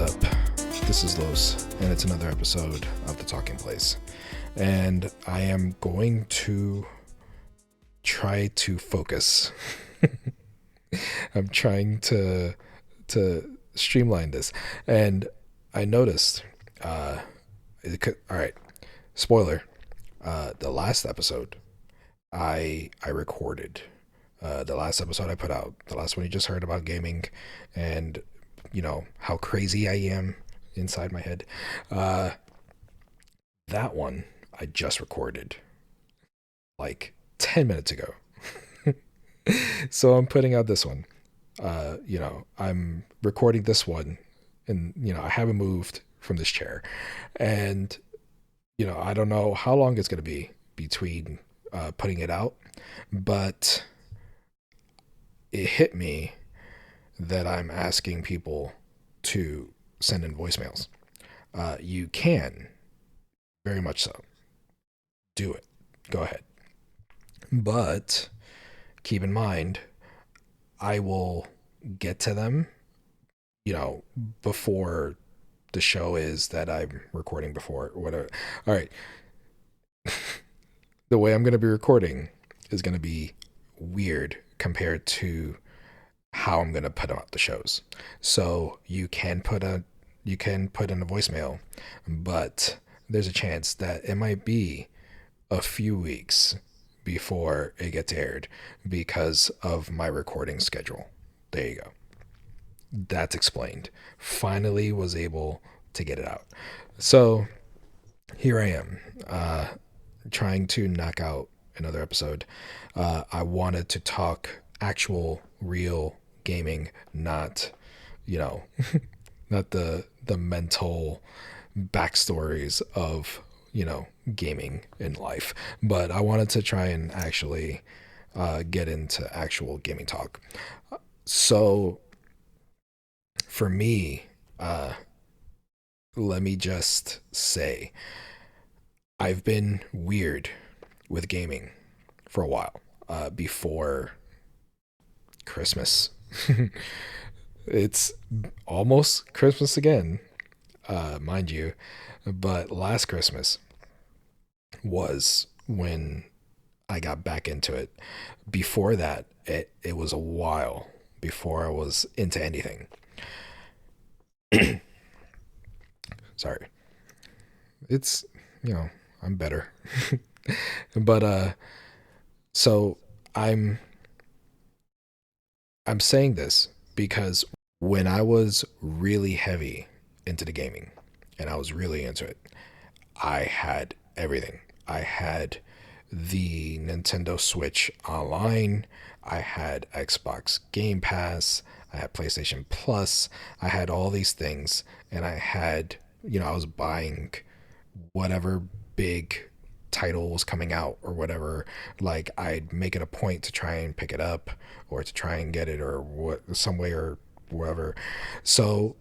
up? This is Los, and it's another episode of The Talking Place. And I am going to try to focus. I'm trying to streamline this. And I noticed, all right, spoiler, the last episode I recorded. The last episode I put out, the last one you just heard about gaming and, you know, how crazy I am inside my head. That one I just recorded like 10 minutes ago. So I'm putting out this one. I'm recording this one and, I haven't moved from this chair. And, I don't know how long it's going to be between putting it out, but it hit me that I'm asking people to send in voicemails. You can, very much so. Do it. Go ahead. But keep in mind, I will get to them, before the show is that I'm recording before, or whatever. All right. The way I'm going to be recording is going to be weird compared to how I'm going to put out the shows. So you can put in a voicemail, but there's a chance that it might be a few weeks before it gets aired because of my recording schedule. There you go. That's explained. Finally was able to get it out. So here I am, trying to knock out another episode. I wanted to talk actual real gaming, not not the mental backstories of gaming in life, but I wanted to try and actually get into actual gaming talk. So for me, let me just say I've been weird with gaming for a while, before Christmas. It's almost Christmas again, mind you, but last Christmas was when I got back into it. Before that, it was a while before I was into anything. Sorry. It's, I'm better. But so I'm saying this because when I was really heavy into the gaming and I was really into it, I had everything. I had the Nintendo Switch Online, I had Xbox Game Pass, I had PlayStation Plus, I had all these things, and I had, I was buying whatever big title was coming out or whatever. Like, I'd make it a point to try and pick it up or to try and get it or some way or whatever. So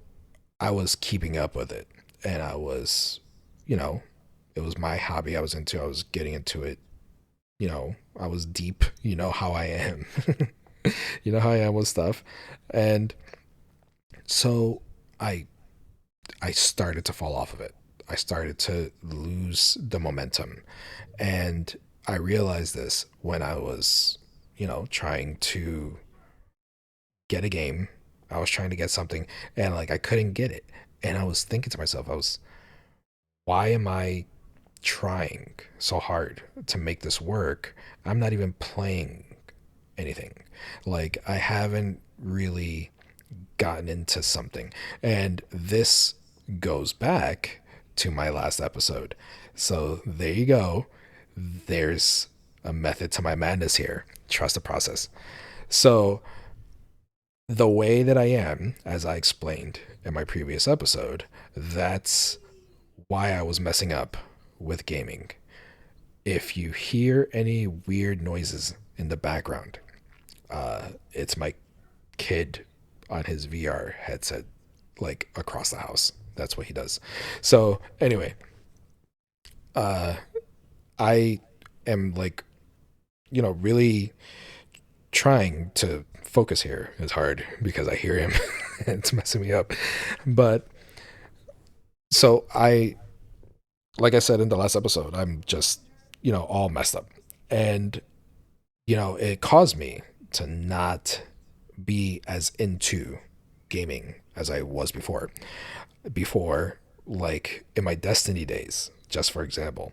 I was keeping up with it, and I was, it was my hobby. I was getting into it. I was deep. You know how I am. You know how I am with stuff. And so I started to fall off of it. I started to lose the momentum. And I realized this when I was, trying to get a game. I was trying to get something and I couldn't get it. And I was thinking to myself, why am I trying so hard to make this work? I'm not even playing anything. I haven't really gotten into something. And this goes back to my last episode. So there you go. There's a method to my madness here. Trust the process. So the way that I am, as I explained in my previous episode, that's why I was messing up with gaming. If you hear any weird noises in the background, it's my kid on his VR headset, across the house. That's what he does. So anyway, I am really trying to focus here. It's hard because I hear him. It's messing me up. But So I, like I said in the last episode, I'm just, all messed up. And, it caused me to not be as into gaming as I was before. Before, like in my Destiny days, just for example,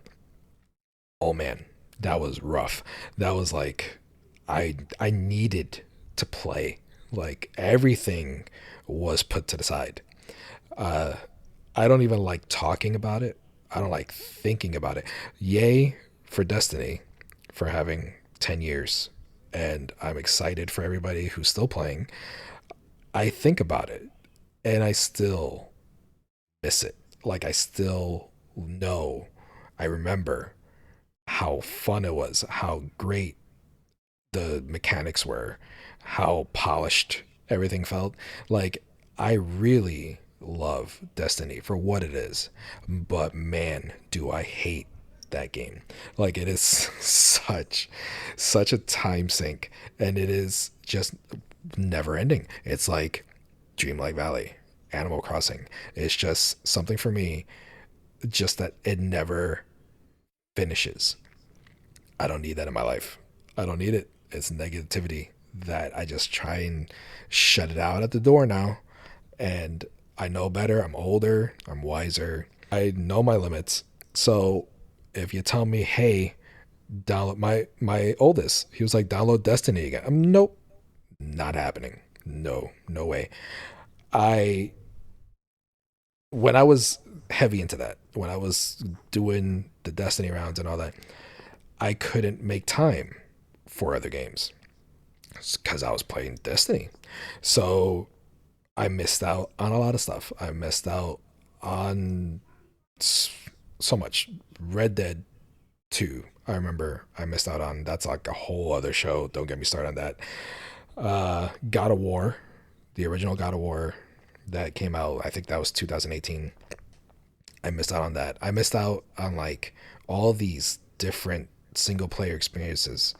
oh man, that was rough. That was like I needed to play. Like everything was put to the side. Uh I don't even like talking about it. I don't like thinking about it. Yay for Destiny for having 10 years. And I'm excited for everybody who's still playing. I think about it and I still miss it. Like I still know, I remember how fun it was, how great the mechanics were, how polished everything felt. Like I really love Destiny for what it is, but man, do I hate that game. Like it is such a time sink, and it is just never ending. It's like Dreamlight Valley, Animal Crossing. It's just something for me, just that it never finishes. I don't need that in my life. I don't need it. It's negativity that I just try and shut it out at the door now. And I know better. I'm older. I'm wiser. I know my limits. So if you tell me, hey, download my oldest, he was like, download Destiny again. Nope, not happening. No, no way. I when I was heavy into that, when I was doing the Destiny rounds and all that, I couldn't make time for other games because I was playing Destiny. So I missed out on a lot of stuff. I missed out on so much. Red Dead 2, I remember I missed out on. That's like a whole other show. Don't get me started on that. God of War, the original God of War that came out, I think that was 2018. I missed out on that. I missed out on like all these different single player experiences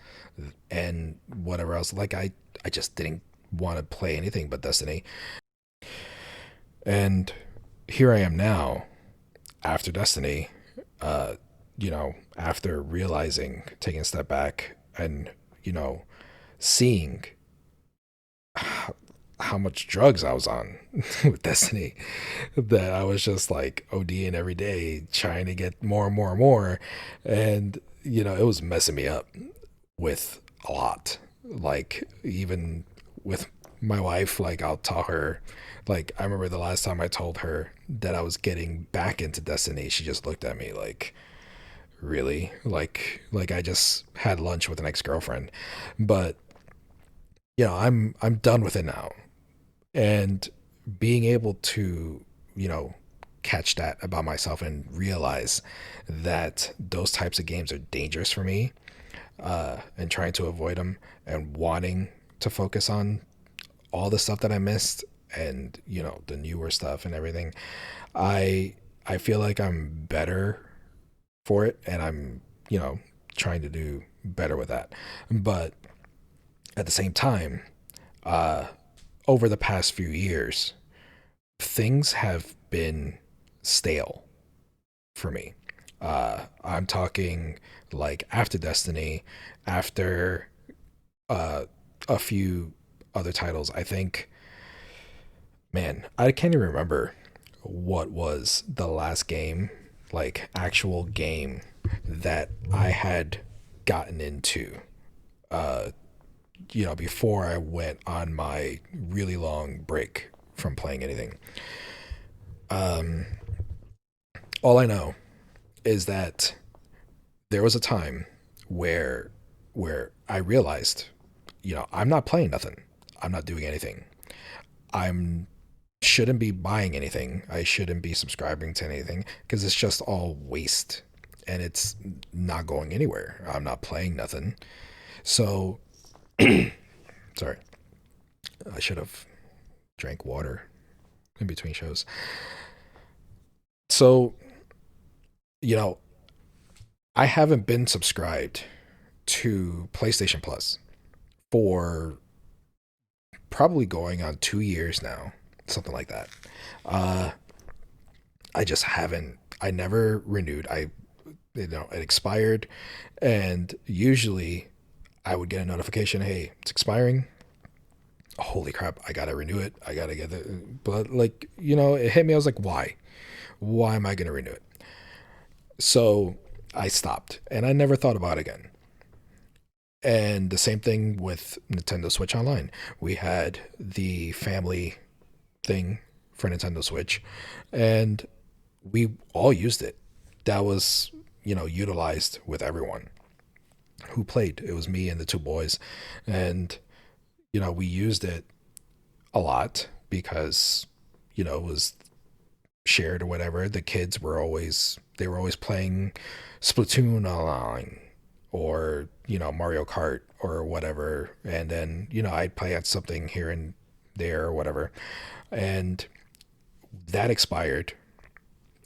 and whatever else. Like I just didn't want to play anything but Destiny. And here I am now after Destiny, after realizing, taking a step back and, seeing how much drugs I was on with Destiny, that I was just like ODing every day, trying to get more and more and more. And, it was messing me up with a lot. Like, even with my wife, like, I'll tell her, like, I remember the last time I told her that I was getting back into Destiny, she just looked at me like, really? Like I just had lunch with an ex-girlfriend. But, I'm done with it now. And being able to, catch that about myself and realize that those types of games are dangerous for me, and trying to avoid them and wanting to focus on all the stuff that I missed and, the newer stuff and everything. I feel like I'm better for it, and I'm, trying to do better with that. But at the same time, uh over the past few years, things have been stale for me. I'm talking like after Destiny, after uh, a few other titles. I think, man, I can't even remember what was the last game, like actual game that I had gotten into. Uh, before I went on my really long break from playing anything. Um, all I know is that there was a time where where I realized, I'm not playing nothing. I'm not doing anything. I'm shouldn't be buying anything. I shouldn't be subscribing to anything because it's just all waste and it's not going anywhere. I'm not playing nothing. So, sorry. I should have drank water in between shows. So, you know, I haven't been subscribed to PlayStation Plus for probably going on 2 years now, something like that. Uh, I just haven't. I never renewed. It expired, and usually I would get a notification, hey, it's expiring. Holy crap, I gotta renew it. I gotta get it. But like, it hit me. I was like, why? Why am I gonna renew it? So I stopped, and I never thought about it again. And the same thing with Nintendo Switch Online. We had the family thing for Nintendo Switch, and we all used it. That was, utilized with everyone who played. It was me and the two boys, and we used it a lot because it was shared or whatever. The kids were always playing Splatoon online or Mario Kart or whatever, and then I'd play at something here and there or whatever, and that expired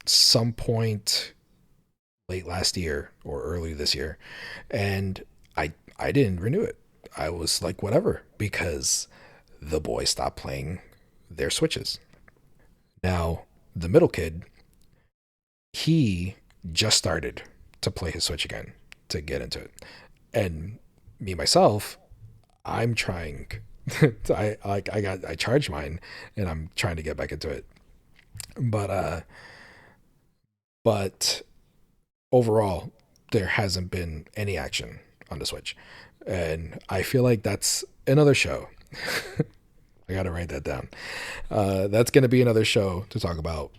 some point late last year or early this year, and I didn't renew it. I was like whatever because the boys stopped playing their Switches. Now the middle kid, he just started to play his Switch again to get into it, and me myself, I'm trying. I charged mine and I'm trying to get back into it, but but overall, there hasn't been any action on the Switch. And I feel like that's another show. I got to write that down. That's going to be another show to talk about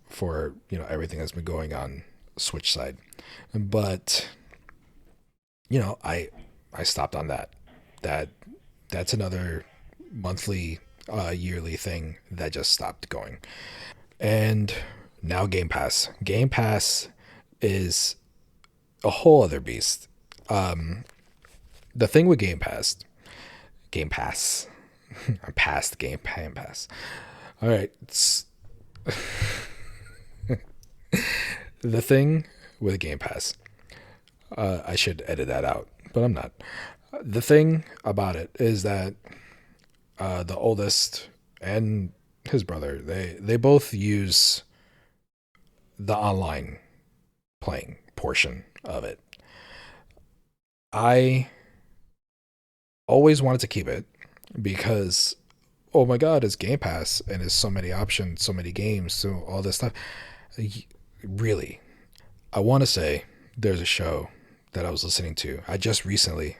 for everything that's been going on Switch side. But I stopped on that. That that's another monthly, yearly thing that just stopped going. And now Game Pass. Game Pass is a whole other beast. The thing with Game Pass, I'm past Game Pass. All right, the thing with Game Pass, I should edit that out, but I'm not. The thing about it is that the oldest and his brother, they both use the online playing portion of it. I always wanted to keep it because oh my god, it's Game Pass and there's so many options, so many games, so all this stuff. Really, I want to say there's a show that I was listening to. I just recently,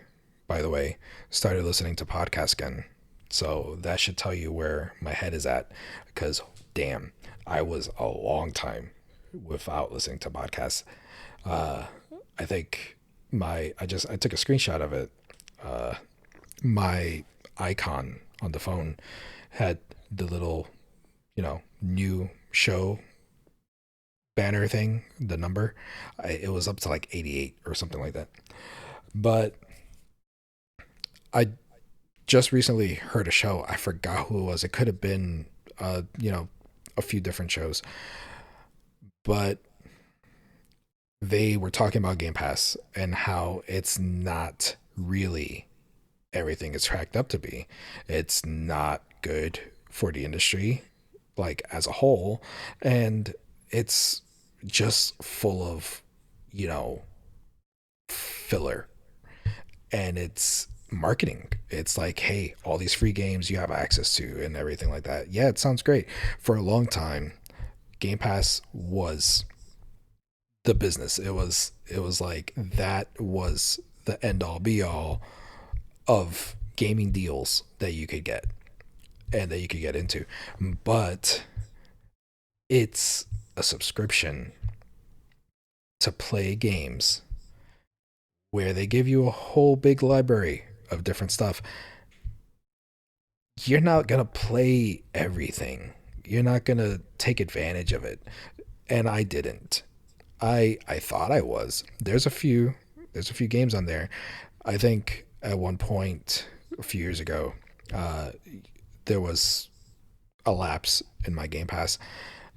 by the way, started listening to podcasts again. So that should tell you where my head is at because damn, I was a long time without listening to podcasts. Uh, I think I took a screenshot of it. My icon on the phone had the little, new show banner thing, the number. It was up to like 88 or something like that. But I just recently heard a show. I forgot who it was. It could have been, a few different shows, but they were talking about Game Pass and how it's not really everything it's cracked up to be. It's not good for the industry, like as a whole, and it's just full of, you know, filler and it's marketing. It's like, hey, all these free games you have access to and everything like that. Yeah, it sounds great. For a long time, Game Pass was the business. It was like that was the end all be all of gaming deals that you could get and that you could get into. But it's a subscription to play games where they give you a whole big library of different stuff. You're not going to play everything. You're not going to take advantage of it. And I didn't. I thought I was. There's a few games on there. I think at one point a few years ago, uh, there was a lapse in my Game Pass,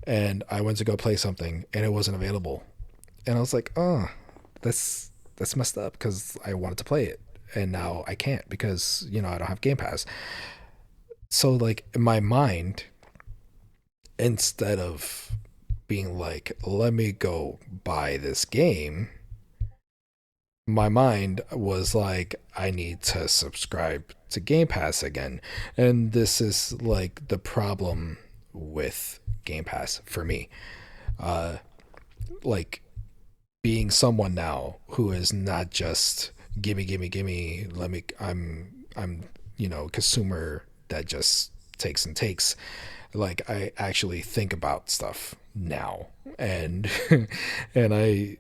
and I went to go play something, and it wasn't available, and I was like, oh, that's messed up because I wanted to play it, and now I can't because I don't have Game Pass. So like in my mind, instead of being like, let me go buy this game, my mind was like, I need to subscribe to Game Pass again. And this is like the problem with Game Pass for me. Uh, like being someone now who is not just gimme, gimme, gimme, let me, I'm, consumer that just takes and takes. Like I actually think about stuff now, and and I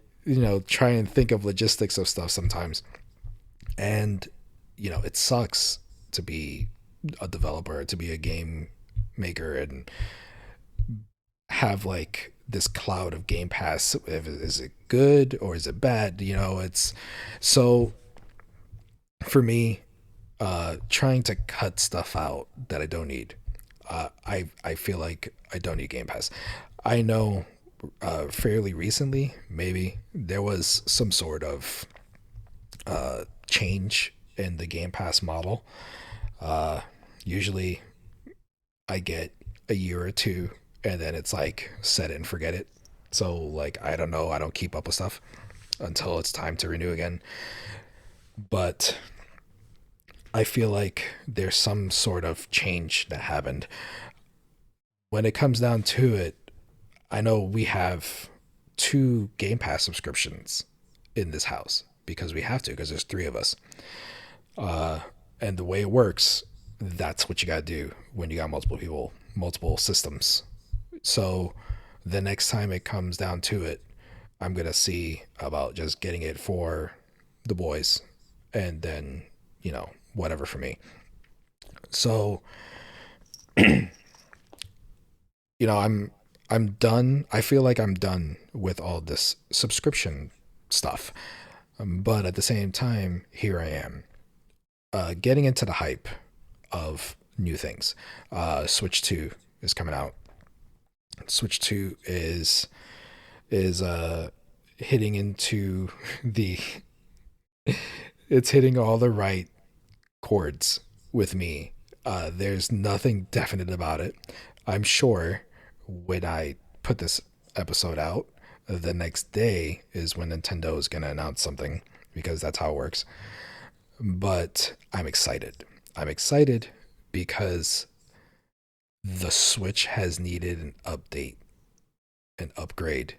try and think of logistics of stuff sometimes. And it sucks to be a developer, to be a game maker, and have like this cloud of Game Pass. Is it good or is it bad? It's so for me, trying to cut stuff out that I don't need. I feel like I don't need Game Pass. I know fairly recently, maybe there was some sort of change in the Game Pass model. Uh, Usually, I get a year or two, and then it's like set it and forget it. So like I don't know, I don't keep up with stuff until it's time to renew again. But I feel like there's some sort of change that happened. When it comes down to it, I know we have two Game Pass subscriptions in this house because we have to, because there's three of us. Uh, and the way it works, that's what you gotta do when you got multiple people, multiple systems. So the next time it comes down to it, I'm gonna see about just getting it for the boys, and then whatever for me. So I'm done. I feel like I'm done with all this subscription stuff. But at the same time, here I am, getting into the hype of new things. Switch 2 is coming out. Switch 2 is hitting into the it's hitting all the right chords with me. There's nothing definite about it. I'm sure when I put this episode out, the next day is when Nintendo is going to announce something, because that's how it works. But I'm excited. I'm excited because the Switch has needed an update, an upgrade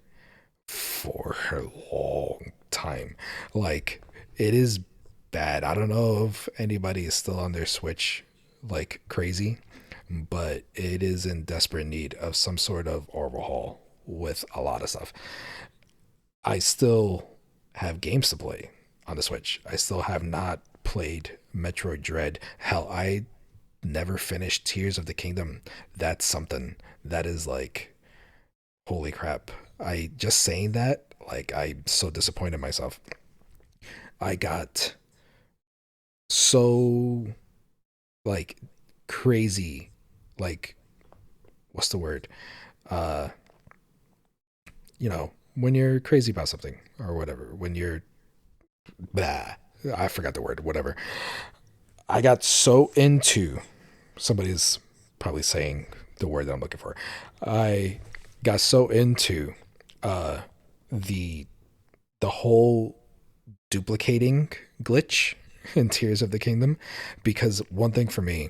for a long time. Like, it is bad. I don't know if anybody is still on their Switch like crazy, but it is in desperate need of some sort of overhaul with a lot of stuff. I still have games to play on the Switch. I still have not played Metroid Dread. Hell, I never finished Tears of the Kingdom. That's something that is like, holy crap. I just saying that, like, I'm so disappointed in myself. I got so like crazy, like, what's the word? Uh, when you're crazy about something or whatever, when you're blah, I forgot the word, whatever. I got so into, somebody's probably saying the word that I'm looking for. I got so into uh the the whole duplicating glitch in Tears of the Kingdom, because one thing for me,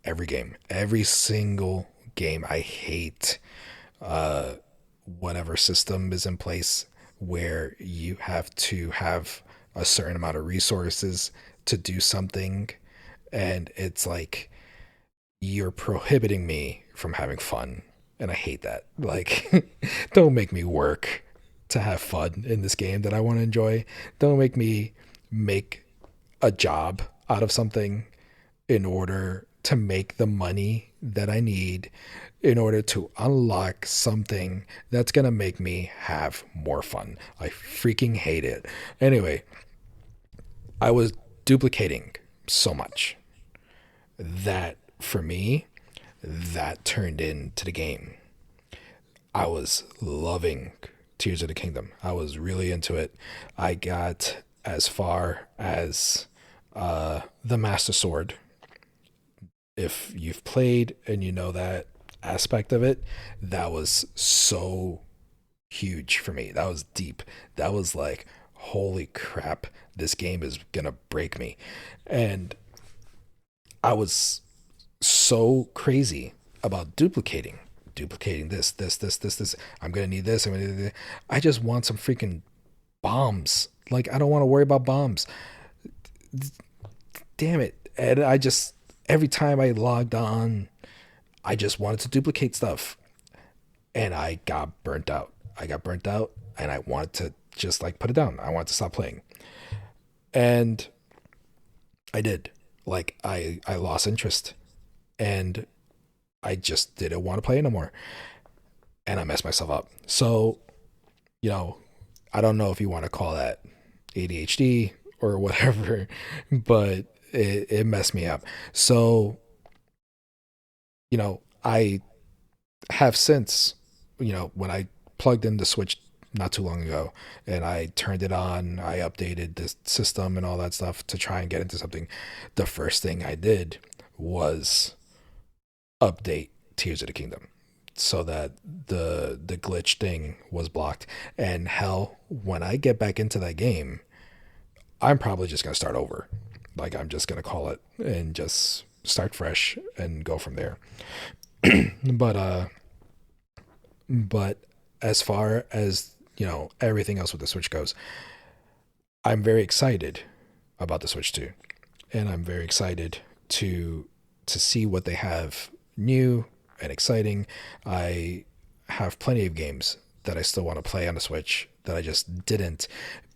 every game, every single game, I hate uh whatever system is in place where you have to have a certain amount of resources to do something, and it's like you're prohibiting me from having fun, and I hate that. Like, don't make me work to have fun in this game that I want to enjoy. Don't make me make a job out of something in order to make the money that I need in order to unlock something that's going to make me have more fun. I freaking hate it. Anyway, I was duplicating so much that for me, that turned into the game. I was loving Tears of the Kingdom. I was really into it. I got as far as the Master Sword. If you've played and you know that, aspect of it, that was so huge for me. That was deep. That was like, holy crap, this game is gonna break me. And I was so crazy about duplicating this. I'm gonna need this. I'm gonna need this. I just want some freaking bombs. Like, I don't want to worry about bombs. Damn it. And I just, every time I logged on, I just wanted to duplicate stuff. And I got burnt out. I got burnt out and I wanted to just like put it down. I wanted to stop playing. And I did. Like, I lost interest and I just didn't want to play anymore. And I messed myself up. So, you know, I don't know if you want to call that ADHD or whatever, but it messed me up. So, I have since, when I plugged in the Switch not too long ago and I turned it on, I updated the system and all that stuff to try and get into something. The first thing I did was update Tears of the Kingdom so that the glitch thing was blocked. And hell, when I get back into that game, I'm probably just gonna start over. Like, I'm just gonna call it and just start fresh and go from there. but but as far as everything else with the Switch goes, I'm very excited about the Switch 2, and I'm very excited to see what they have new and exciting. I have plenty of games that I still want to play on the Switch that I just didn't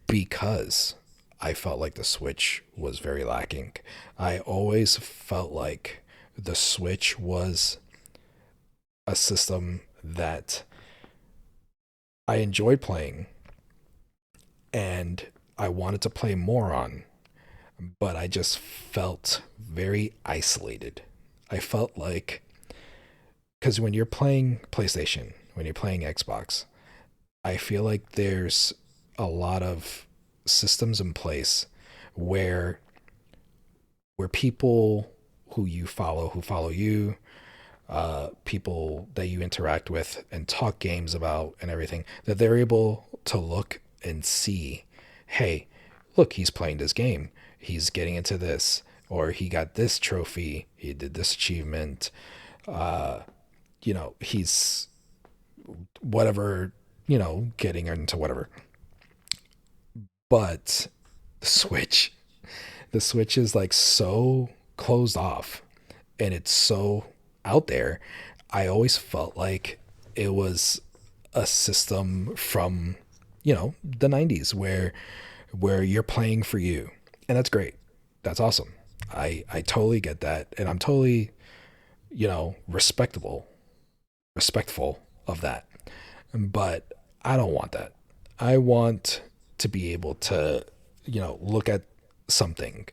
because I felt like the Switch was very lacking. I always felt like the Switch was a system that I enjoyed playing and I wanted to play more on, but I just felt very isolated. I felt like, because when you're playing PlayStation, when you're playing Xbox, I feel like there's a lot of systems in place where people who follow you, people that you interact with and talk games about and everything, that they're able to look and see, hey, look, he's playing this game, he's getting into this, or he got this trophy, he did this achievement, he's whatever, getting into whatever. But the Switch, the Switch is like so closed off and it's so out there. I always felt like it was a system from, the 90s where you're playing for you. And that's great. That's awesome. I totally get that and I'm totally, respectful of that. But I don't want that. I want to be able to, look at something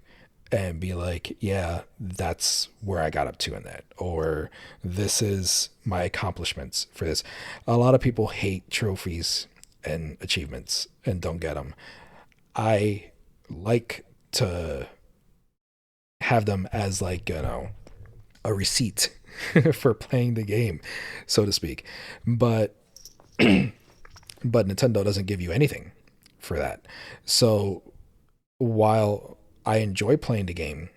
and be like, yeah, that's where I got up to in that, or this is my accomplishments for this. A lot of people hate trophies and achievements and don't get them. I like to have them as like, a receipt for playing the game, so to speak. But but Nintendo doesn't give you anything for that. So while I enjoy playing the game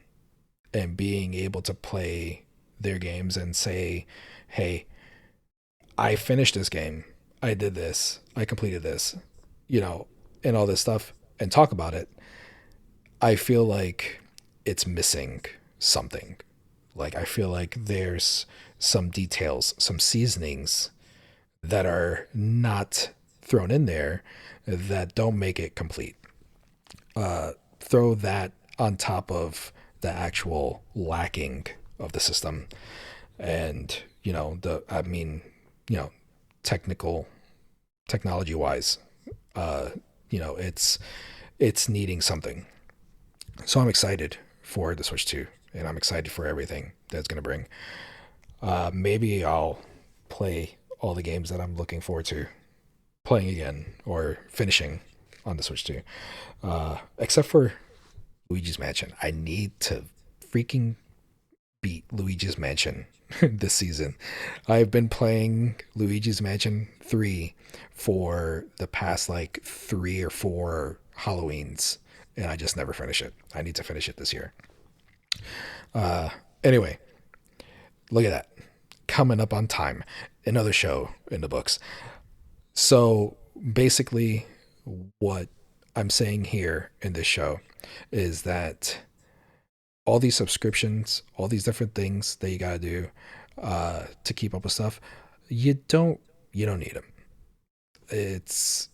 and being able to play their games and say, hey, I finished this game, I did this, I completed this, and all this stuff, and talk about it, I feel like it's missing something. Like, I feel like there's some details, some seasonings that are not thrown in there that don't make it complete. Throw that on top of the actual lacking of the system, and you know, technical technology wise, uh, it's needing something. So I'm excited for the Switch 2, and I'm excited for everything that's gonna bring. Maybe I'll play all the games that I'm looking forward to playing again or finishing on the Switch 2. Except for Luigi's Mansion. I need to freaking beat Luigi's Mansion this season. I've been playing Luigi's Mansion 3 for the past like 3 or 4 Halloweens, and I just never finish it. I need to finish it this year. Anyway, look at that. Coming up on time. Another show in the books. So basically, what I'm saying here in this show is that all these subscriptions, all these different things that you gotta do to keep up with stuff, you don't need them. It's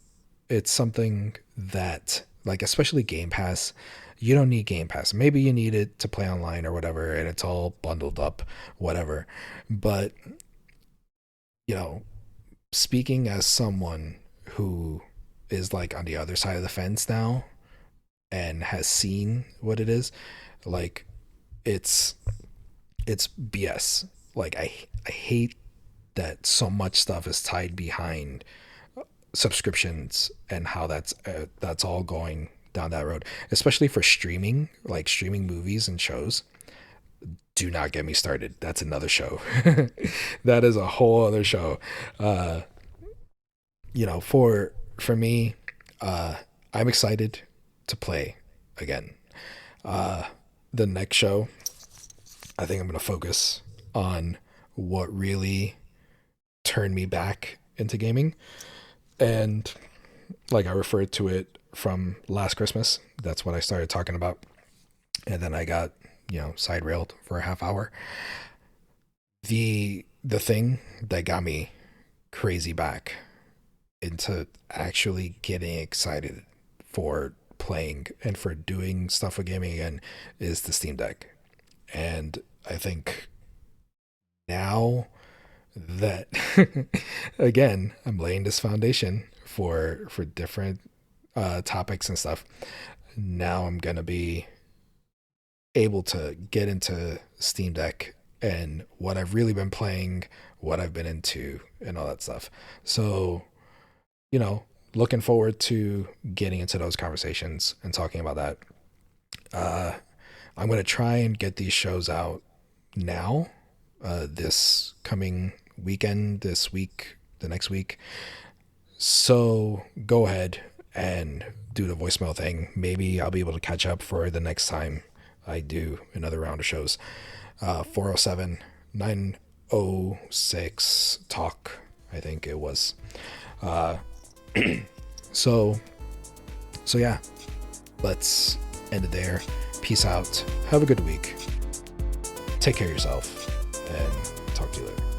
it's something that, like, especially Game Pass, you don't need Game Pass. Maybe you need it to play online or whatever, and it's all bundled up, whatever. But you know, speaking as someone who is like on the other side of the fence now and has seen what it is, like it's it's BS. Like I hate that so much stuff is tied behind subscriptions and how that's all going down that road, especially for streaming, like streaming movies and shows. Do not get me started. That's another show. That is a whole other show. Uh, for me, I'm excited to play again. Uh, the next show, I think I'm gonna focus on what really turned me back into gaming, and like I referred to it from last Christmas. That's what I started talking about, and then I got side railed for a half hour. The thing that got me crazy back into actually getting excited for playing and for doing stuff with gaming again is the Steam Deck. And I think now that again I'm laying this foundation for different topics and stuff, now I'm gonna be able to get into Steam Deck and what I've really been playing, what I've been into, and all that stuff. So, looking forward to getting into those conversations and talking about that. Uh, I'm going to try and get these shows out now, this coming weekend, this week, the next week. So go ahead and do the voicemail thing. Maybe I'll be able to catch up for the next time I do another round of shows. 407 906 talk, I think it was. Uh, so yeah, let's end it there. Peace out. Have a good week. Take care of yourself, and talk to you later.